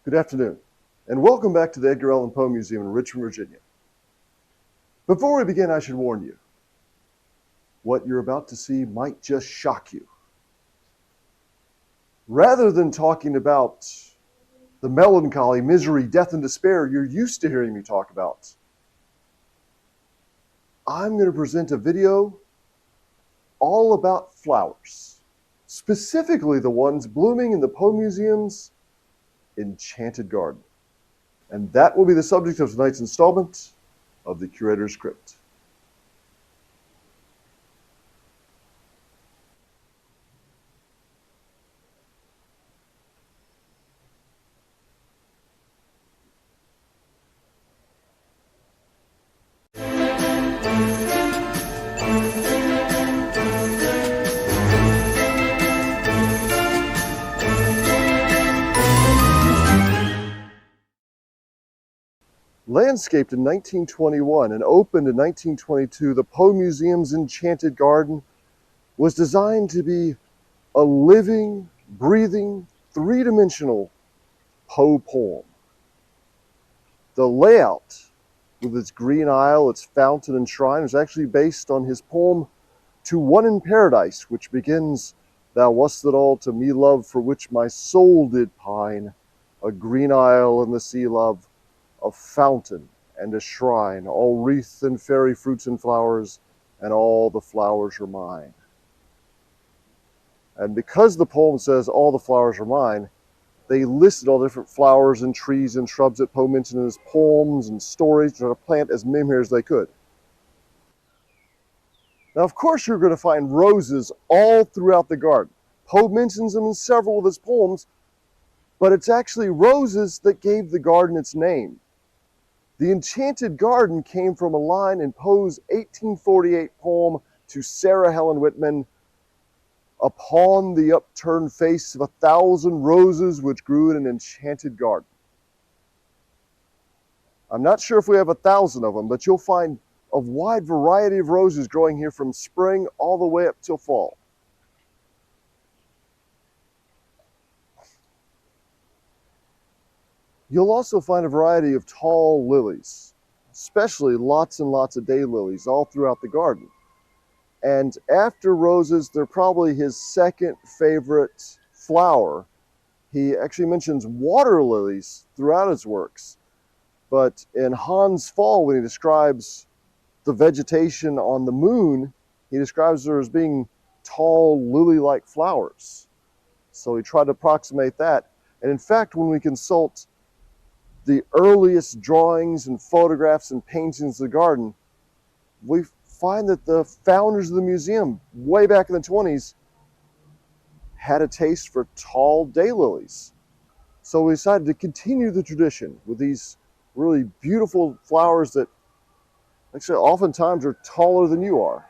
Good afternoon, and welcome back to the Edgar Allan Poe Museum in Richmond, Virginia. Before we begin, I should warn you, what you're about to see might just shock you. Rather than talking about the melancholy, misery, death, and despair you're used to hearing me talk about, I'm going to present a video all about flowers, specifically the ones blooming in the Poe Museum's Enchanted Garden. And that will be the subject of tonight's installment of the Curator's Crypt. Landscaped in 1921 and opened in 1922, the Poe Museum's Enchanted Garden was designed to be a living, breathing, three-dimensional Poe poem. The layout, with its green aisle, its fountain and shrine, was actually based on his poem To One in Paradise, which begins, "Thou wast it all to me, love, for which my soul did pine, a green aisle and the sea, love, a fountain and a shrine, all wreathed in fairy fruits and flowers, and all the flowers are mine." And because the poem says all the flowers are mine, they listed all different flowers and trees and shrubs that Poe mentioned in his poems and stories to try to plant as many as they could. Now, of course, you're going to find roses all throughout the garden. Poe mentions them in several of his poems, but it's actually roses that gave the garden its name. The Enchanted Garden came from a line in Poe's 1848 poem to Sarah Helen Whitman, "Upon the upturned face of 1,000 roses which grew in an enchanted garden." I'm not sure if we have 1,000 of them, but you'll find a wide variety of roses growing here from spring all the way up till fall. You'll also find a variety of tall lilies, especially lots and lots of daylilies all throughout the garden. And after roses, they're probably his second favorite flower. He actually mentions water lilies throughout his works. But in Hans Fall, when he describes the vegetation on the moon, he describes her as being tall, lily-like flowers. So he tried to approximate that. And in fact, when we consult the earliest drawings and photographs and paintings of the garden, we find that the founders of the museum, way back in the 20s, had a taste for tall daylilies. So we decided to continue the tradition with these really beautiful flowers that actually oftentimes are taller than you are.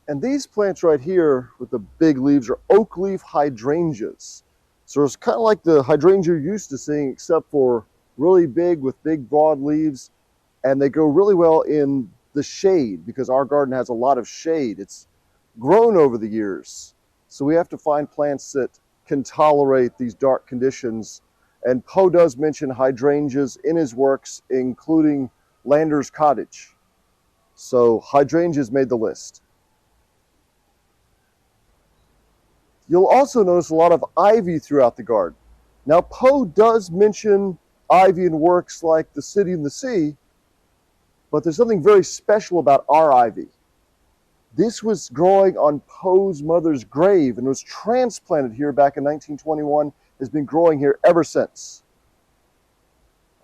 And these plants right here with the big leaves are oak leaf hydrangeas. So it's kind of like the hydrangea you're used to seeing, except for really big with big broad leaves. And they grow really well in the shade because our garden has a lot of shade. It's grown over the years. So we have to find plants that can tolerate these dark conditions. And Poe does mention hydrangeas in his works, including Lander's Cottage. So hydrangeas made the list. You'll also notice a lot of ivy throughout the garden. Now, Poe does mention ivy in works like The City and the Sea, but there's something very special about our ivy. This was growing on Poe's mother's grave and was transplanted here back in 1921, has been growing here ever since.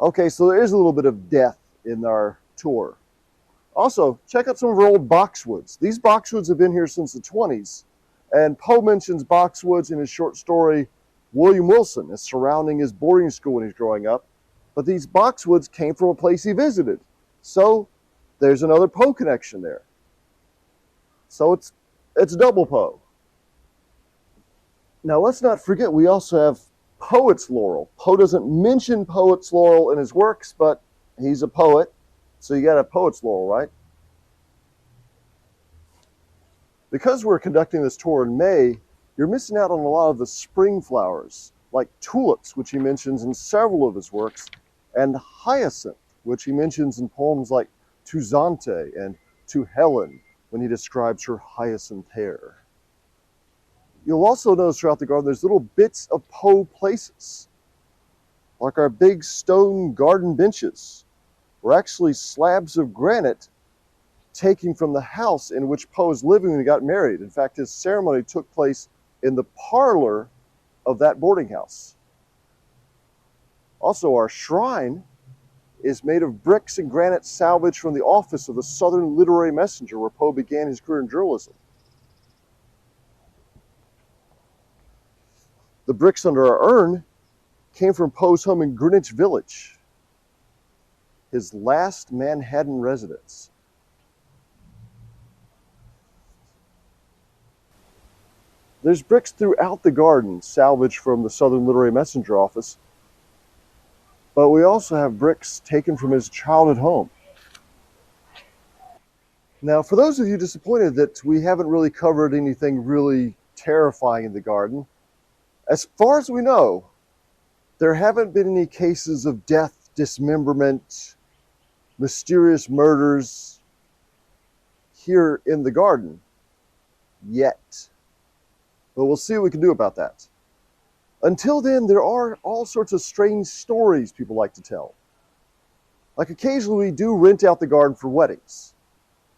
Okay, so there is a little bit of death in our tour. Also, check out some of our old boxwoods. These boxwoods have been here since the 20s. And Poe mentions boxwoods in his short story, William Wilson, as surrounding his boarding school when he was growing up. But these boxwoods came from a place he visited. So there's another Poe connection there. So it's double Poe. Now let's not forget we also have Poet's Laurel. Poe doesn't mention Poet's Laurel in his works, but he's a poet, so you got a Poet's Laurel, right? Because we're conducting this tour in May, you're missing out on a lot of the spring flowers, like tulips, which he mentions in several of his works, and hyacinth, which he mentions in poems like To Zante and To Helen, when he describes her hyacinth hair. You'll also notice throughout the garden there's little bits of Poe places, like our big stone garden benches, were actually slabs of granite taken from the house in which Poe was living when he got married. In fact, his ceremony took place in the parlor of that boarding house. Also, our shrine is made of bricks and granite salvaged from the office of the Southern Literary Messenger, where Poe began his career in journalism. The bricks under our urn came from Poe's home in Greenwich Village, his last Manhattan residence. There's bricks throughout the garden salvaged from the Southern Literary Messenger office, but we also have bricks taken from his childhood home. Now, for those of you disappointed that we haven't really covered anything really terrifying in the garden, as far as we know, there haven't been any cases of death, dismemberment, mysterious murders here in the garden yet. But we'll see what we can do about that. Until then, there are all sorts of strange stories people like to tell. Like occasionally we do rent out the garden for weddings.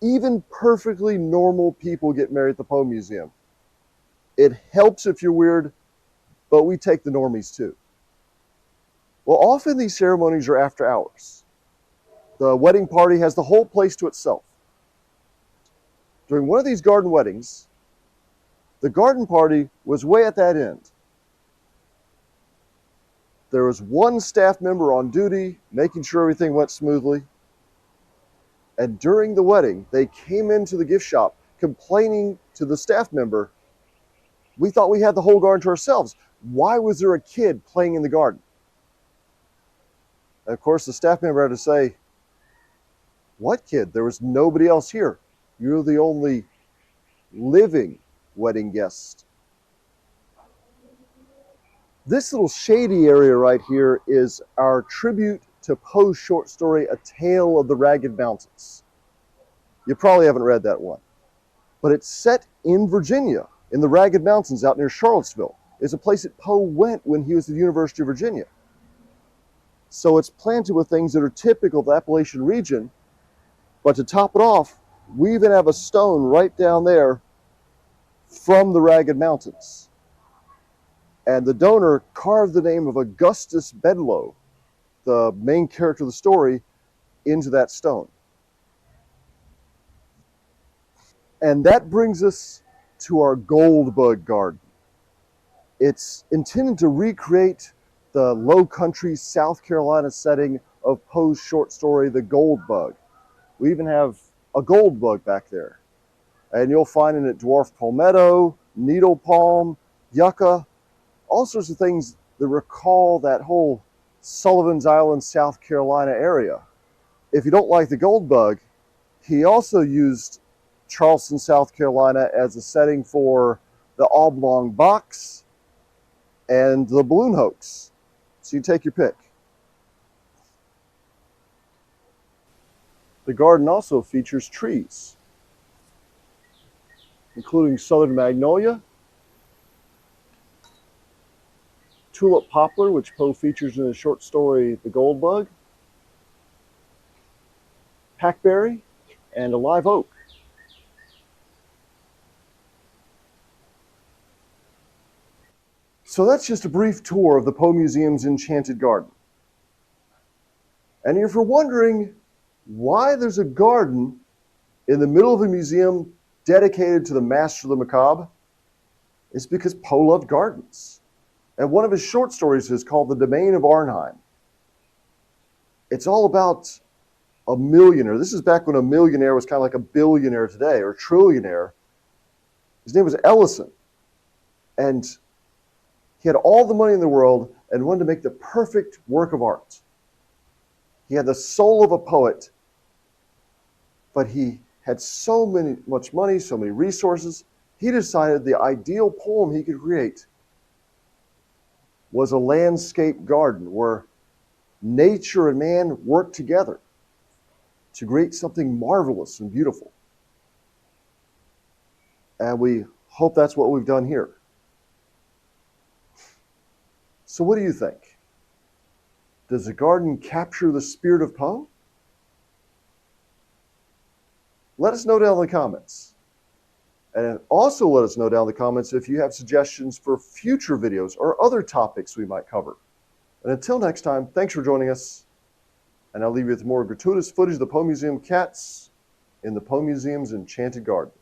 Even perfectly normal people get married at the Poe Museum. It helps if you're weird, but we take the normies too. Well, often these ceremonies are after hours. The wedding party has the whole place to itself. During one of these garden weddings, the garden party was way at that end. There was one staff member on duty, making sure everything went smoothly. And during the wedding, they came into the gift shop complaining to the staff member, "We thought we had the whole garden to ourselves. Why was there a kid playing in the garden?" And of course, the staff member had to say, "What kid? There was nobody else here. You're the only living wedding guest." This little shady area right here is our tribute to Poe's short story, A Tale of the Ragged Mountains. You probably haven't read that one, but it's set in Virginia, in the Ragged Mountains out near Charlottesville. It's a place that Poe went when he was at the University of Virginia. So it's planted with things that are typical of the Appalachian region, but to top it off, we even have a stone right down there from the Ragged Mountains. And the donor carved the name of Augustus Bedloe, the main character of the story, into that stone. And that brings us to our gold bug garden. It's intended to recreate the low country South Carolina setting of Poe's short story, The Gold Bug. We even have a gold bug back there. And you'll find in it dwarf palmetto, needle palm, yucca, all sorts of things that recall that whole Sullivan's Island, South Carolina area. If you don't like the gold bug, he also used Charleston, South Carolina as a setting for the oblong box and the balloon hoax. So you take your pick. The garden also features trees, including southern magnolia, tulip poplar, which Poe features in his short story, The Gold Bug, hackberry, and a live oak. So that's just a brief tour of the Poe Museum's Enchanted Garden. And if you're wondering why there's a garden in the middle of a museum dedicated to the master of the macabre, it's because Poe loved gardens. And one of his short stories is called The Domain of Arnheim. It's all about a millionaire. This is back when a millionaire was kind of like a billionaire today, or trillionaire. His name was Ellison. And he had all the money in the world and wanted to make the perfect work of art. He had the soul of a poet, but he had so much money, so many resources, he decided the ideal poem he could create was a landscape garden where nature and man work together to create something marvelous and beautiful. And we hope that's what we've done here. So what do you think? Does the garden capture the spirit of Poe? Let us know down in the comments. And also let us know down in the comments if you have suggestions for future videos or other topics we might cover. And until next time, thanks for joining us. And I'll leave you with more gratuitous footage of the Poe Museum cats in the Poe Museum's Enchanted Garden.